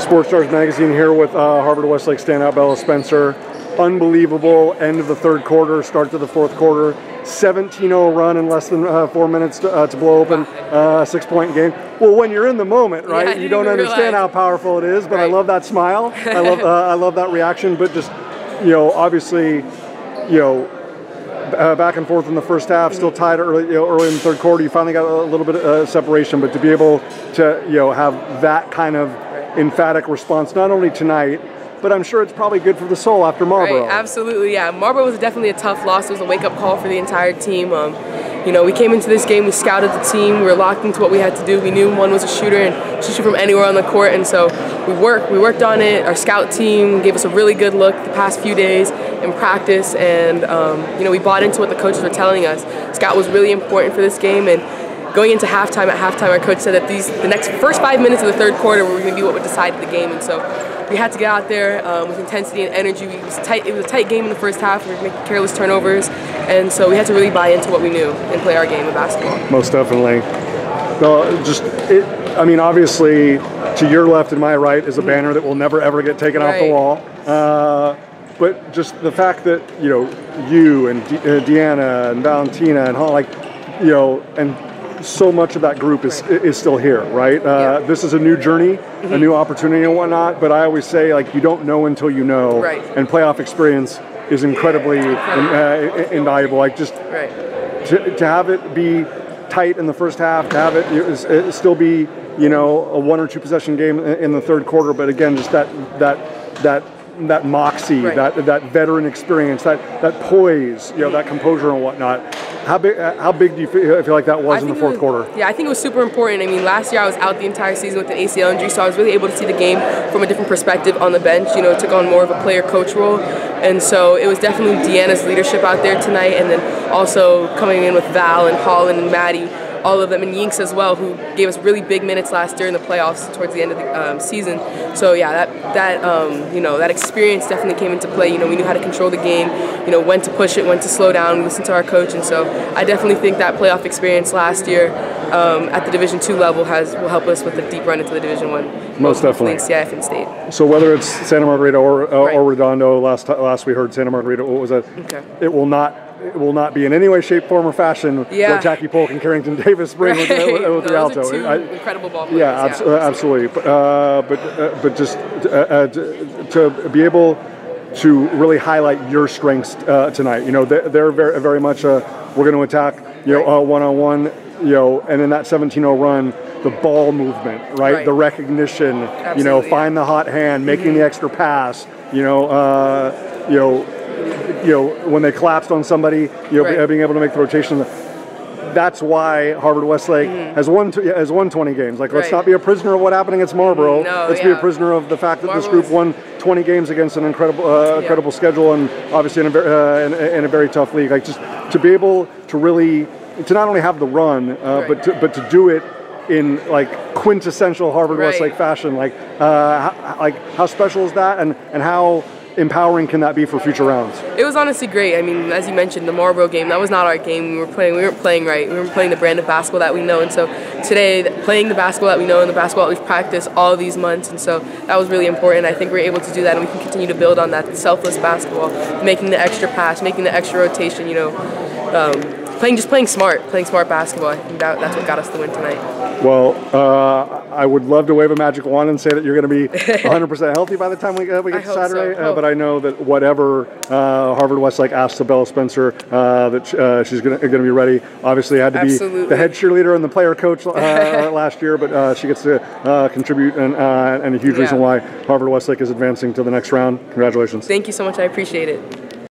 Sports Stars Magazine here with Harvard-Westlake standout Bella Spencer. Unbelievable end of the third quarter, start to the fourth quarter. 17-0 run in less than 4 minutes to blow open a 6-point game. Well, when you're in the moment, right, you don't understand how powerful it is. But I love that smile. I love that reaction. But just, obviously, back and forth in the first half, still tied early in the third quarter. You finally got a little bit of separation, but to be able to have that kind of emphatic response, not only tonight, but I'm sure it's probably good for the soul after Marlborough. Right, absolutely, yeah. Marlborough was definitely a tough loss. It was a wake-up call for the entire team. We came into this game, we scouted the team, we were locked into what we had to do. We knew one was a shooter and shoot from anywhere on the court, and so we worked on it. Our scout team gave us a really good look the past few days in practice, and we bought into what the coaches were telling us. Scout was really important for this game, and going into halftime, our coach said that the first 5 minutes of the third quarter were going to be what would decide the game, and so we had to get out there with intensity and energy. It was a tight game in the first half. We were making careless turnovers, and so we had to really buy into what we knew and play our game of basketball. Most definitely. Well, obviously, to your left and my right is a banner that will never ever get taken off the wall. But just the fact that you and Deanna and Valentina and Hall, and so much of that group is still here, right? This is a new journey, a new opportunity and whatnot, but I always say, you don't know until you know, and playoff experience is incredibly invaluable. To have it be tight in the first half, to have it still be, a 1 or 2 possession game in the third quarter, but again, just that moxie, that veteran experience, that poise, that composure and whatnot. How big do you feel like that was in the fourth quarter? Yeah, I think it was super important. Last year I was out the entire season with an ACL injury, so I was really able to see the game from a different perspective on the bench. It took on more of a player-coach role, and so it was definitely Deanna's leadership out there tonight, and then also coming in with Val and Holland and Maddie, all of them, and Yinks as well, who gave us really big minutes last year in the playoffs towards the end of the season. So yeah, that experience definitely came into play. We knew how to control the game, when to push it, when to slow down, listen to our coach, and so I definitely think that playoff experience last year at the Division II level will help us with the deep run into the Division I. Most definitely. CIF and state. So whether it's Santa Margarita or Redondo, last we heard Santa Margarita, what was it? Okay. It will not be in any way, shape, form, or fashion what Jackie Polk and Carrington Davis bring with Rialto. Those are two incredible ball players. Yeah, absolutely. But just to be able to really highlight your strengths tonight. They're very, very much we're going to attack, one-on-one, and in that 17-0 run, the ball movement, right? The recognition, find the hot hand, making the extra pass, when they collapsed on somebody, being able to make the rotation. That's why Harvard-Westlake has won 20 games. Let's not be a prisoner of what happened against Marlborough. Let's be a prisoner of the fact that this group won 20 games against an incredible schedule, and obviously in a very tough league. Just to be able to really, to not only have the run, but to do it in quintessential Harvard-Westlake fashion. How special is that, and how empowering can that be for future rounds? It was honestly great. As you mentioned, the Marlborough game, that was not our game. We weren't playing right. We weren't playing the brand of basketball that we know. And so today, playing the basketball that we know and the basketball that we've practiced all these months, and so that was really important. I think we're able to do that, and we can continue to build on that selfless basketball, making the extra pass, making the extra rotation. Playing smart basketball. I think that's what got us the win tonight. Well, I would love to wave a magic wand and say that you're going to be 100% healthy by the time we get to Saturday. But I know that whatever Harvard-Westlake asks of Bella Spencer, that she's going to be ready. Obviously, had to be the head cheerleader and the player coach last year, but she gets to contribute, and a huge reason why Harvard-Westlake is advancing to the next round. Congratulations. Thank you so much. I appreciate it.